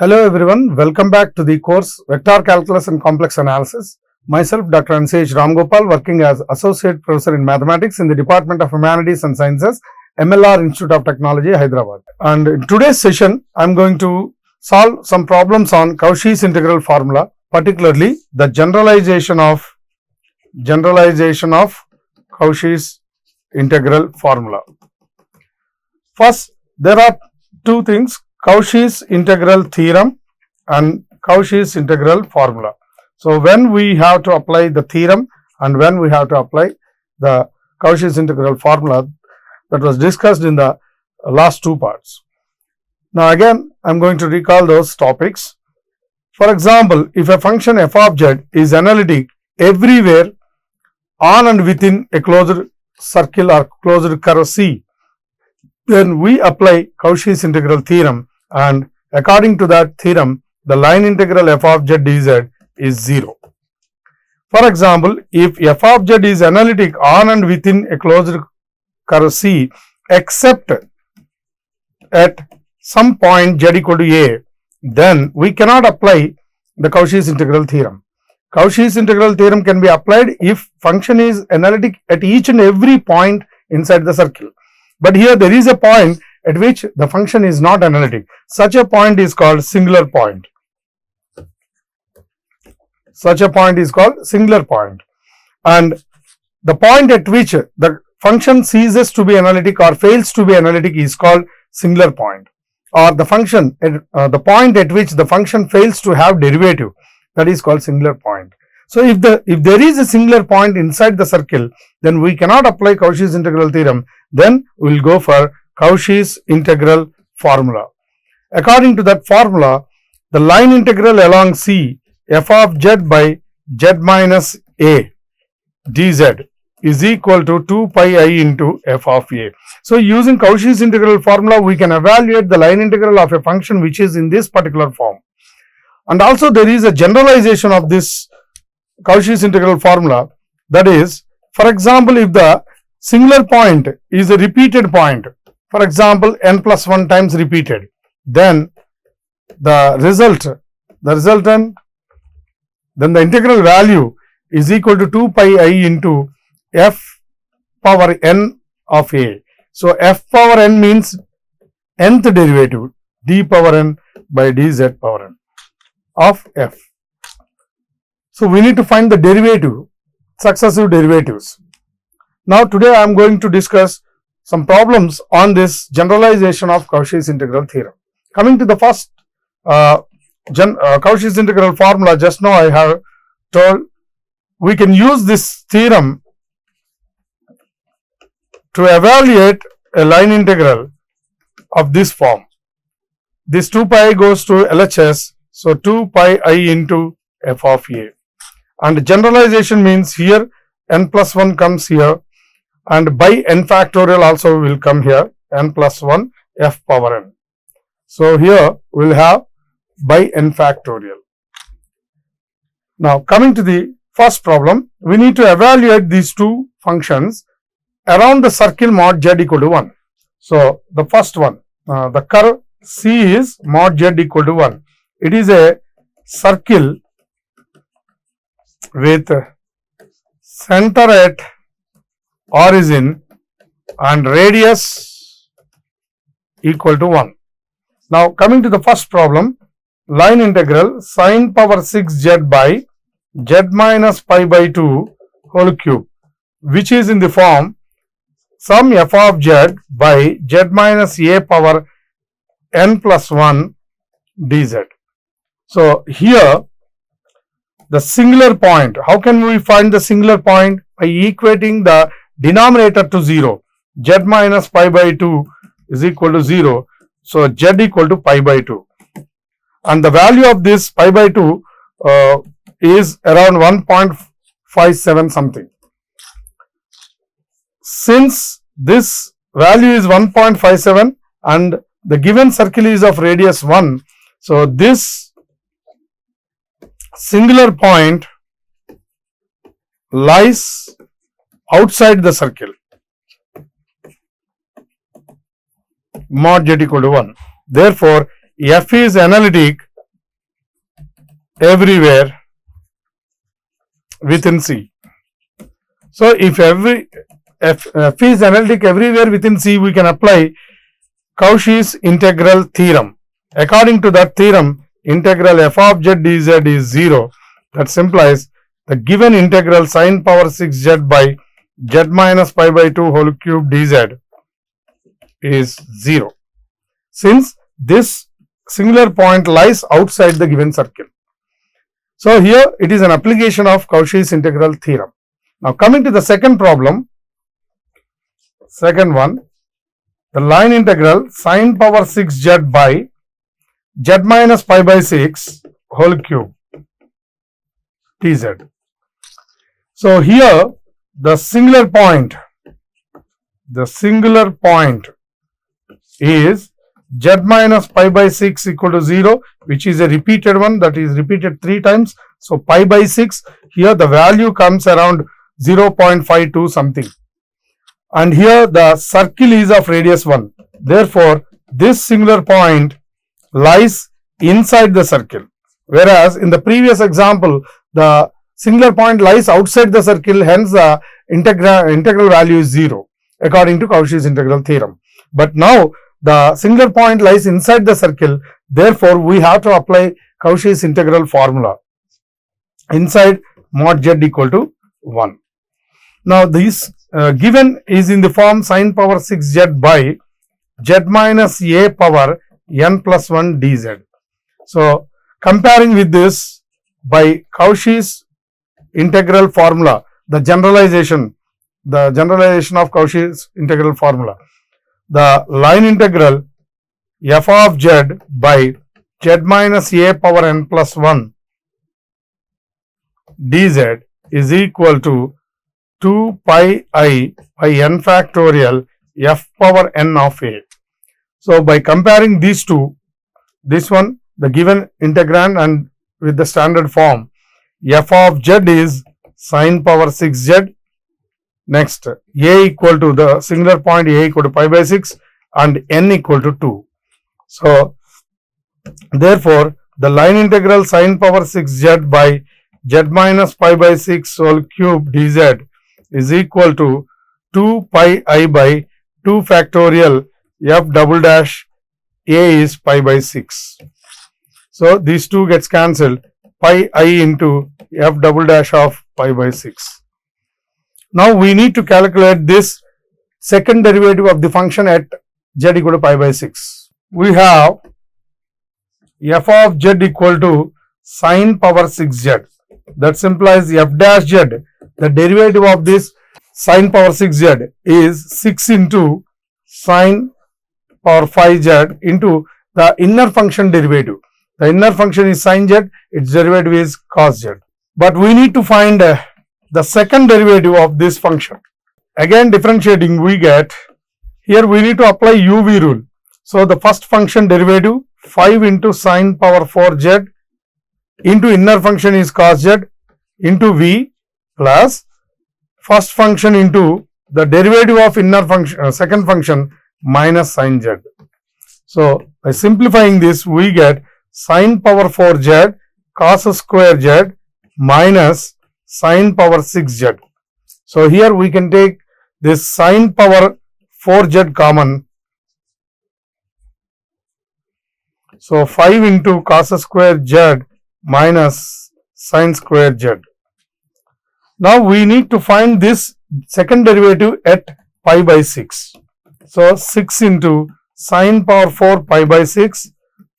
Hello everyone, welcome back to the course Vector Calculus and Complex Analysis. Myself Dr. Ramgopal, working as Associate Professor in Mathematics in the Department of Humanities and Sciences, MLR Institute of Technology, Hyderabad. And in today's session, I am going to solve some problems on Cauchy's integral formula, particularly the generalization of Cauchy's integral formula. First, there are two things: Cauchy's integral theorem and Cauchy's integral formula. So, when we have to apply the theorem and when we have to apply the Cauchy's integral formula, that was discussed in the last two parts. Now, again I am going to recall those topics. For example, if a function f of z is analytic everywhere on and within a closed circle or closed curve C, then we apply Cauchy's integral theorem, and according to that theorem, the line integral f of z dz is 0. For example, if f of z is analytic on and within a closed curve C except at some point z equal to a, then we cannot apply the Cauchy's integral theorem. Cauchy's integral theorem can be applied if function is analytic at each and every point inside the circle. But here there is a point at which the function is not analytic. Such a point is called singular point. Such a point is called singular point. And the point at which the function ceases to be analytic or fails to be analytic is called singular point. Or the function, the point at which the function fails to have derivative, that is called singular point. So, if there is a singular point inside the circle, then we cannot apply Cauchy's integral theorem. Then we will go for Cauchy's integral formula. According to that formula, the line integral along C f of z by z minus a dz is equal to 2 pi I into f of a. So, using Cauchy's integral formula, we can evaluate the line integral of a function which is in this particular form. And also there is a generalization of this Cauchy's integral formula, that is, for example, if the singular point is a repeated point, for example n plus 1 times repeated, then the integral value is equal to 2 pi I into f power n of a. So, f power n means nth derivative, d power n by dz power n of f. So, we need to find the derivative, successive derivatives. Now, today I am going to discuss some problems on this generalization of Cauchy's integral theorem. Coming to the first Cauchy's integral formula, just now I have told we can use this theorem to evaluate a line integral of this form. This 2 pi goes to LHS, so 2 pi I into f of a. And generalization means here n plus 1 comes here, and by n factorial also will come here, n plus 1 f power n. So, here we will have by n factorial. Now, coming to the first problem, we need to evaluate these two functions around the circle mod z equal to 1. So, the first one, the curve C is mod z equal to 1. It is a circle with center at origin and radius equal to 1. Now, coming to the first problem, line integral sin power 6 z by z minus pi by 2 whole cube, which is in the form sum f of z by z minus a power n plus 1 dz. So, here the singular point, how can we find the singular point? By equating the denominator to 0, z minus pi by 2 is equal to 0, so z equal to pi by 2, and the value of this pi by 2 is around 1.57 something. Since this value is 1.57 and the given circle is of radius 1, so this singular point lies outside the circle mod z equal to 1. Therefore, f is analytic everywhere within C. So if F is analytic everywhere within C, we can apply Cauchy's integral theorem. According to that theorem, integral f of z dz is 0. That implies the given integral sin power 6z by z minus pi by 2 whole cube dz is 0, since this singular point lies outside the given circle. So here it is an application of Cauchy's integral theorem. Now coming to the second problem, second one, the line integral sin power 6z by z minus pi by 6 whole cube dz. So here the singular point is z minus pi by 6 equal to 0, which is a repeated one, that is repeated 3 times. So pi by 6, here the value comes around 0.52 something, and here the circle is of radius 1. Therefore this singular point lies inside the circle, whereas in the previous example the singular point lies outside the circle, hence the integral value is 0 according to Cauchy's integral theorem. But now the singular point lies inside the circle, therefore we have to apply Cauchy's integral formula inside mod z equal to 1. Now this given is in the form sin power 6z by z minus a power n plus 1 dz. So comparing with this, by Cauchy's integral formula, the generalization of Cauchy's integral formula, the line integral f of z by z minus a power n plus 1 dz is equal to 2 pi I by n factorial f power n of a. So by comparing these two, this one, the given integrand, and with the standard form, f of z is sin power 6z, next a equal to the singular point a equal to pi by 6 and n equal to 2. So therefore the line integral sin power 6z by z minus pi by 6 whole cube dz is equal to 2 pi I by 2 factorial f double dash a is pi by 6. So these two gets cancelled, pi I into f double dash of pi by 6. Now we need to calculate this second derivative of the function at z equal to pi by 6. We have f of z equal to sin power 6z. That implies f dash z, the derivative of this sin power 6z is 6 into sin power 5z into the inner function derivative. The inner function is sin z, its derivative is cos z. But we need to find the second derivative of this function. Again differentiating, we get, here we need to apply UV rule. So the first function derivative 5 into sin power 4z into inner function is cos z into v plus first function into the derivative of inner function, second function minus sin z. So by simplifying this, we get sin power 4z cos square z minus sin power 6z. So here we can take this sin power 4z common. So 5 into cos square z minus sin square z. Now we need to find this second derivative at pi by 6. So 6 into sin power 4 pi by 6,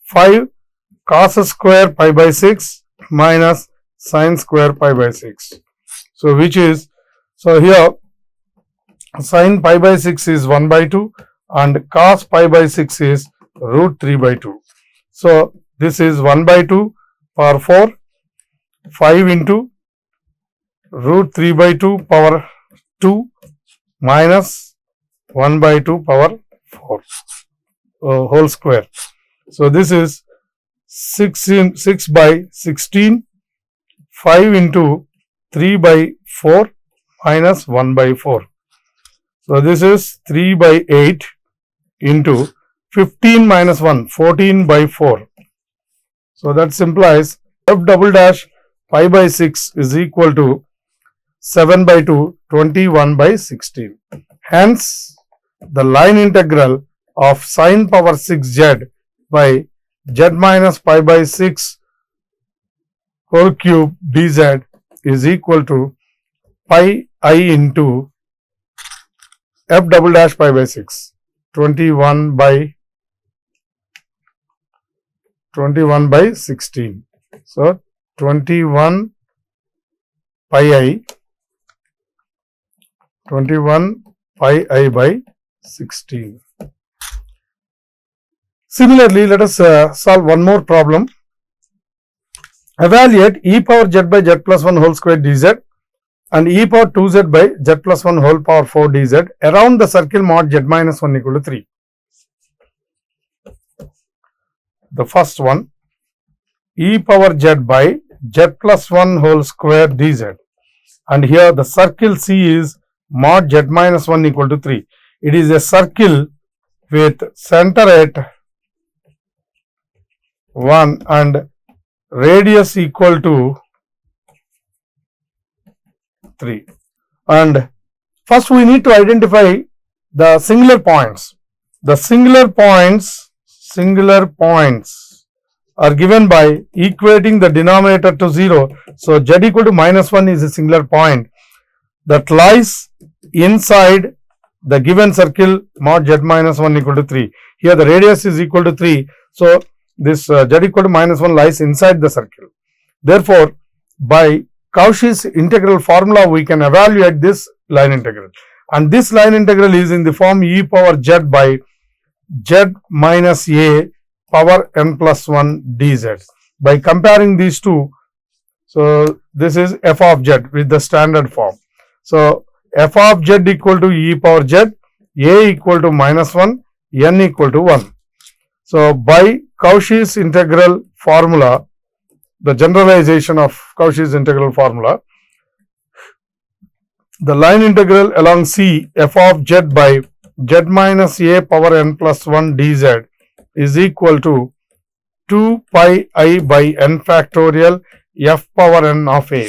5 cos square pi by 6 minus sin square pi by 6. So which is, so here sin pi by 6 is 1 by 2 and cos pi by 6 is root 3 by 2. So this is 1 by 2 power 4, 5 into root 3 by 2 power 2 minus 1 by 2 power 4 whole square. So this is 6 by 16, 5 into 3 by 4 minus 1 by 4. So this is 3 by 8 into 15 minus 1, 14 by 4. So that implies f double dash pi by 6 is equal to 7 by 2, 21 by 16. Hence, the line integral of sine power 6z by z minus pi by 6 whole cube dz is equal to pi I into f double dash pi by 6, 21 by 16. So, 21 pi I by 16. Similarly, let us solve one more problem. Evaluate e power z by z plus 1 whole square dz and e power 2z by z plus 1 whole power 4 dz around the circle mod z minus 1 equal to 3. The first one, e power z by z plus 1 whole square dz, and here the circle C is mod z minus 1 equal to 3. It is a circle with center at 1 and radius equal to 3. And first we need to identify the singular points. The singular points are given by equating the denominator to 0. So, z equal to minus 1 is a singular point that lies inside the given circle mod z minus 1 equal to 3. Here the radius is equal to 3. So, this z equal to minus 1 lies inside the circle. Therefore, by Cauchy's integral formula we can evaluate this line integral, and this line integral is in the form e power z by z minus a power n plus 1 dz. By comparing these two, so this is f of z with the standard form. So, f of z equal to e power z, a equal to minus 1, n equal to 1. So, by Cauchy's integral formula, the generalization of Cauchy's integral formula, the line integral along C f of z by z minus a power n plus 1 dz is equal to 2 pi I by n factorial f power n of a.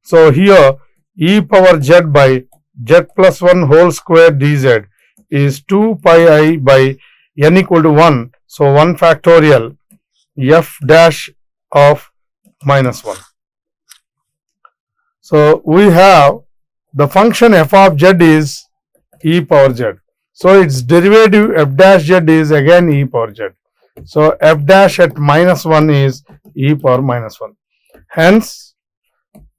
So, here e power z by z plus 1 whole square dz is 2 pi I by n equal to 1. So, 1 factorial f dash of minus 1. So, we have the function f of z is e power z. So, its derivative f dash z is again e power z. So, f dash at minus 1 is e power minus 1. Hence,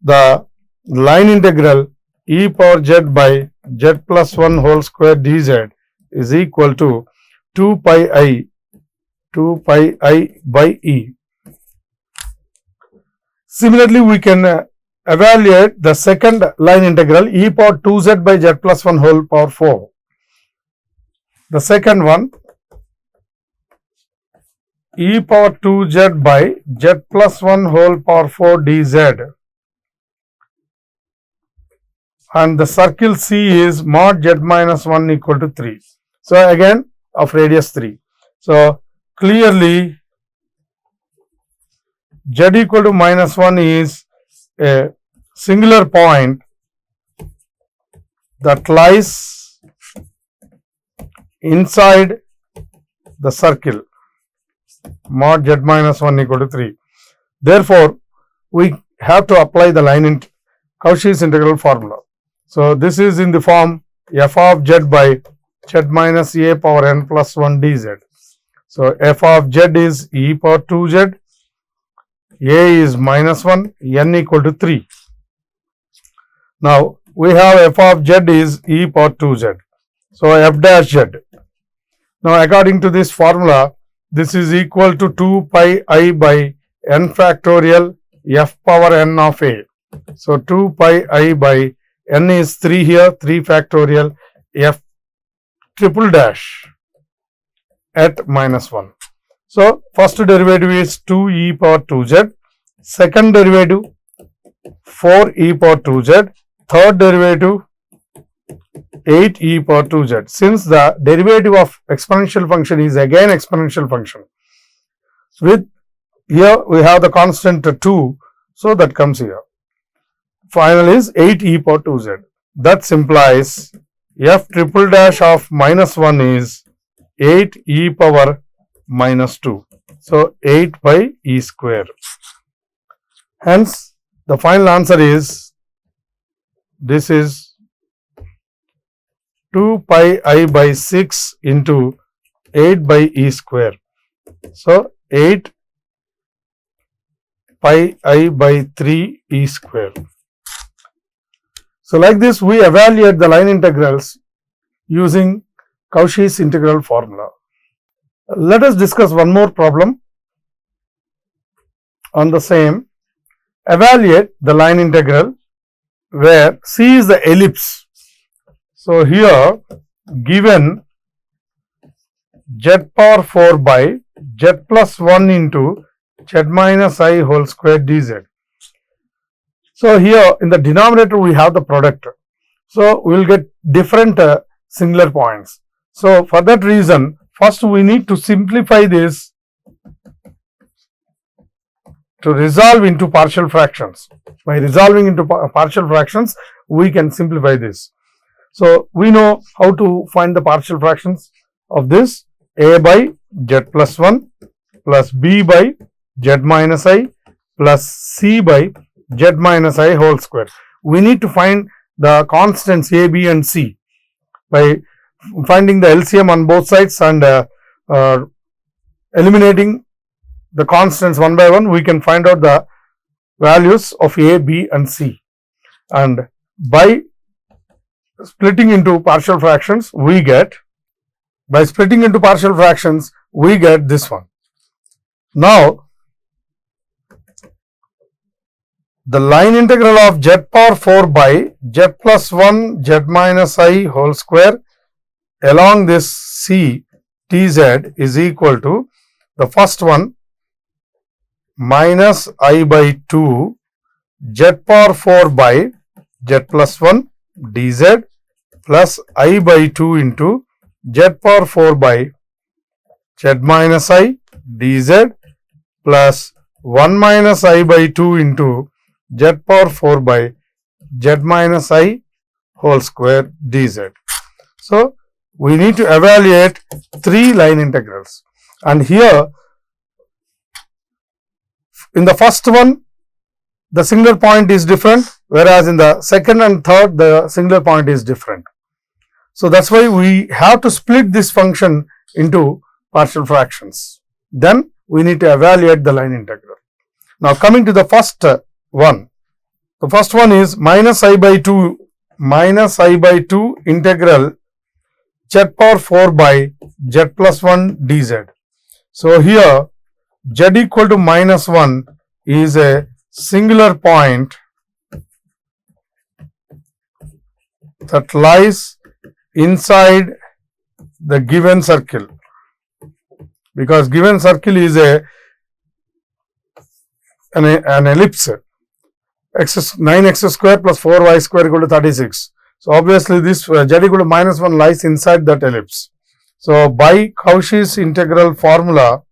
the line integral e power z by z plus 1 whole square dz is equal to 2 pi I by e. Similarly, we can evaluate the second line integral e power 2z by z plus 1 whole power 4. The second one, e power 2z by z plus 1 whole power 4 dz, and the circle C is mod z minus 1 equal to 3. So, again of radius 3. So, clearly z equal to minus 1 is a singular point that lies inside the circle mod z minus 1 equal to 3. Therefore, we have to apply the line in Cauchy's integral formula. So, this is in the form f of z by z minus a power n plus 1 dz. So, f of z is e power 2z, a is minus 1, n equal to 3. Now, we have f of z is e power 2z. So, f dash z. Now, according to this formula, this is equal to 2 pi I by n factorial f power n of a. So, 2 pi I by n is 3 here, 3 factorial f triple dash at minus 1. So, first derivative is 2 e power 2z, second derivative 4 e power 2z, third derivative 8 e power 2z. Since the derivative of exponential function is again exponential function, with here we have the constant 2, so that comes here. Final is 8 e power 2z. That implies f triple dash of minus 1 is 8 e power minus 2. So 8 by e square. Hence, the final answer is, this is 2 pi I by 6 into 8 by e square. So 8 pi I by 3 e square. So like this we evaluate the line integrals using Cauchy's integral formula. Let us discuss one more problem on the same. Evaluate the line integral where C is the ellipse. So here given z power 4 by z plus 1 into z minus I whole square dz. So here in the denominator we have the product. So we will get different singular points. So for that reason, first we need to simplify this to resolve into partial fractions. By resolving into partial fractions, we can simplify this. So we know how to find the partial fractions of this. A by z plus 1 plus b by z minus I plus c by z minus I whole square. We need to find the constants a, b and c by finding the LCM on both sides and eliminating the constants one by one. We can find out the values of a, b and c, and by splitting into partial fractions we get this one. Now the line integral of z power 4 by z plus 1 z minus I whole square along this C tz is equal to the first one minus I by 2 z power 4 by z plus 1 dz plus I by 2 into z power 4 by z minus I dz plus 1 minus I by 2 into z power 4 by z minus I whole square dz. So we need to evaluate 3 line integrals, and here in the first one the singular point is different, whereas in the second and third the singular point is different. So that's why we have to split this function into partial fractions. Then we need to evaluate the line integral. Now coming to the first one. The first one is minus I by 2 integral z power 4 by z plus 1 dz. So here z equal to minus 1 is a singular point that lies inside the given circle, because given circle is an ellipse. 9x square plus 4y square equal to 36. So obviously this z equal to minus 1 lies inside that ellipse. So by Cauchy's integral formula,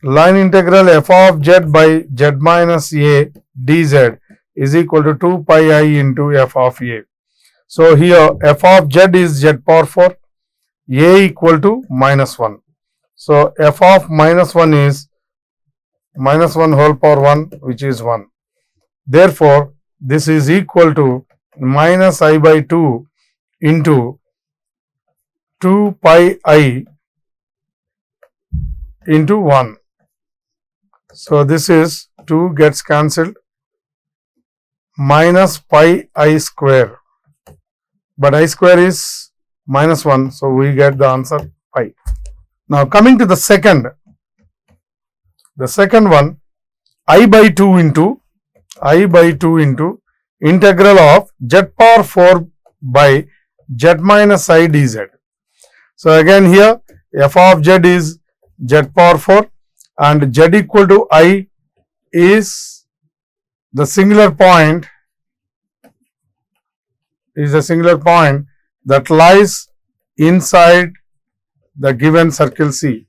line integral f of z by z minus a dz is equal to 2 pi I into f of a. So here f of z is z power 4, a equal to minus 1. So f of minus 1 is minus 1 whole power 1, which is 1. Therefore, this is equal to minus I by 2 into 2 pi I into 1. So this is 2 gets cancelled, minus pi I square, but I square is minus 1, so we get the answer pi. Now coming to the second one, I by 2 into integral of z power 4 by z minus I dz. So again here f of z is z power 4 and z equal to I is the singular point, that lies inside the given circle C.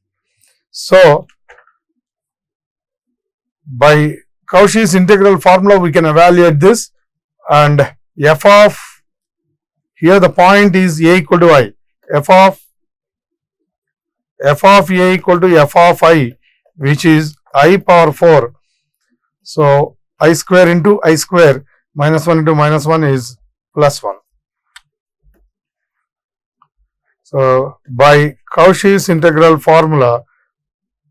So by Cauchy's integral formula we can evaluate this, and f of, here the point is a equal to I, f of a equal to f of I, which is I power 4. So I square into I square, minus 1 into minus 1 is plus 1. So by Cauchy's integral formula,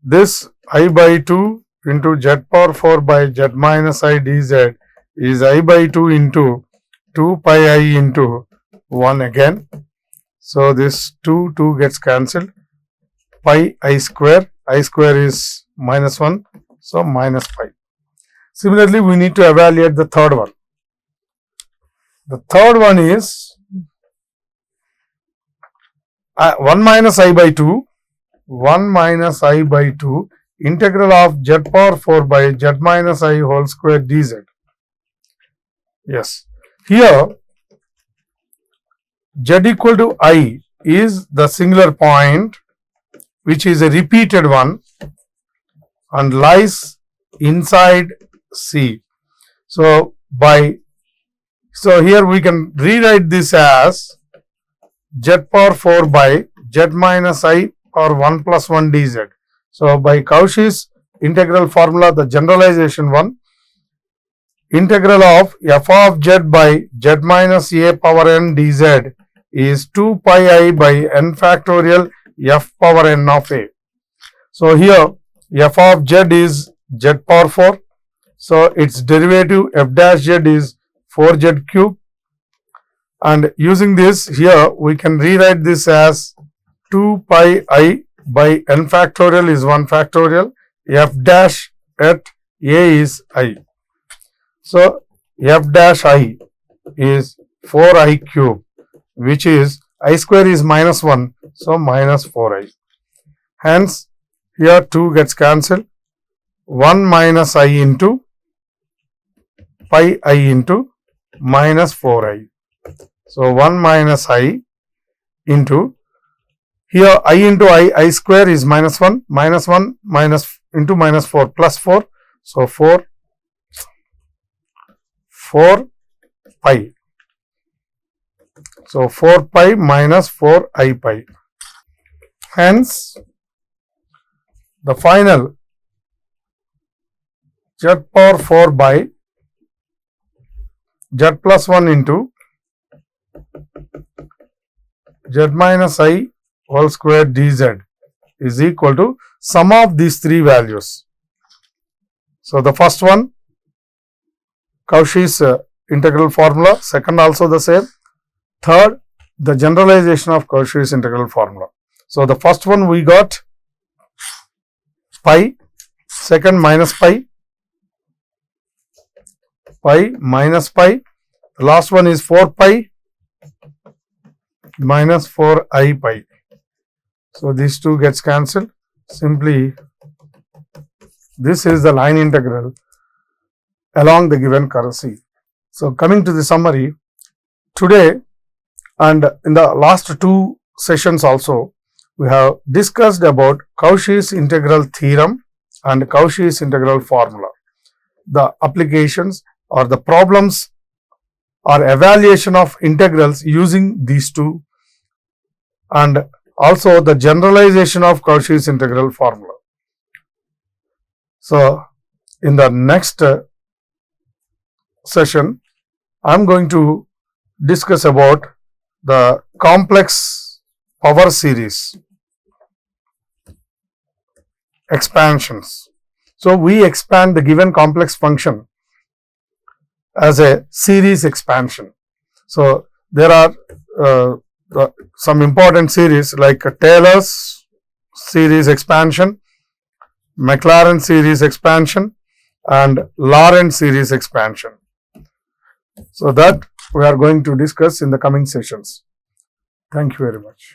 this I by 2 into z power 4 by z minus I dz is I by 2 into 2 pi I into 1 again. So this 2 gets cancelled. Pi I square is minus 1, so minus pi. Similarly, we need to evaluate the third one. The third one is 1 minus I by 2, integral of z power 4 by z minus I whole square dz. Yes, here z equal to I is the singular point, which is a repeated one and lies inside C. So here we can rewrite this as z power 4 by z minus I or 1 plus 1 dz. So by Cauchy's integral formula, the generalization one, integral of f of z by z minus a power n dz is 2 pi I by n factorial f power n of a. So here f of z is z power 4. So its derivative f dash z is 4z cube. And using this, here we can rewrite this as 2 pi I by n factorial is 1 factorial, f dash at a is I. So f dash I is 4I cube, which is I square is minus 1, so minus 4I. Hence, here 2 gets cancelled. 1 minus I into pi I into minus 4I. So 1 minus I into, here I into I square is minus 1 minus into minus 4 plus 4. So 4 pi. So 4 pi minus 4 I pi. Hence, the final z power 4 by z plus 1 into z minus I whole square dz is equal to sum of these three values. So the first one, Cauchy's integral formula, second also the same, third the generalization of Cauchy's integral formula. So the first one we got pi, second minus pi minus pi, the last one is 4 pi minus 4 I pi. So these two gets cancelled. Simply this is the line integral along the given curve C. So coming to the summary, today and in the last two sessions also, we have discussed about Cauchy's integral theorem and Cauchy's integral formula, the applications or the problems or evaluation of integrals using these two, and also the generalization of Cauchy's integral formula. So in the next session, I am going to discuss about the complex power series expansions. So we expand the given complex function as a series expansion. So there are some important series like Taylor's series expansion, Maclaurin series expansion, and Lorentz series expansion. So that we are going to discuss in the coming sessions. Thank you very much.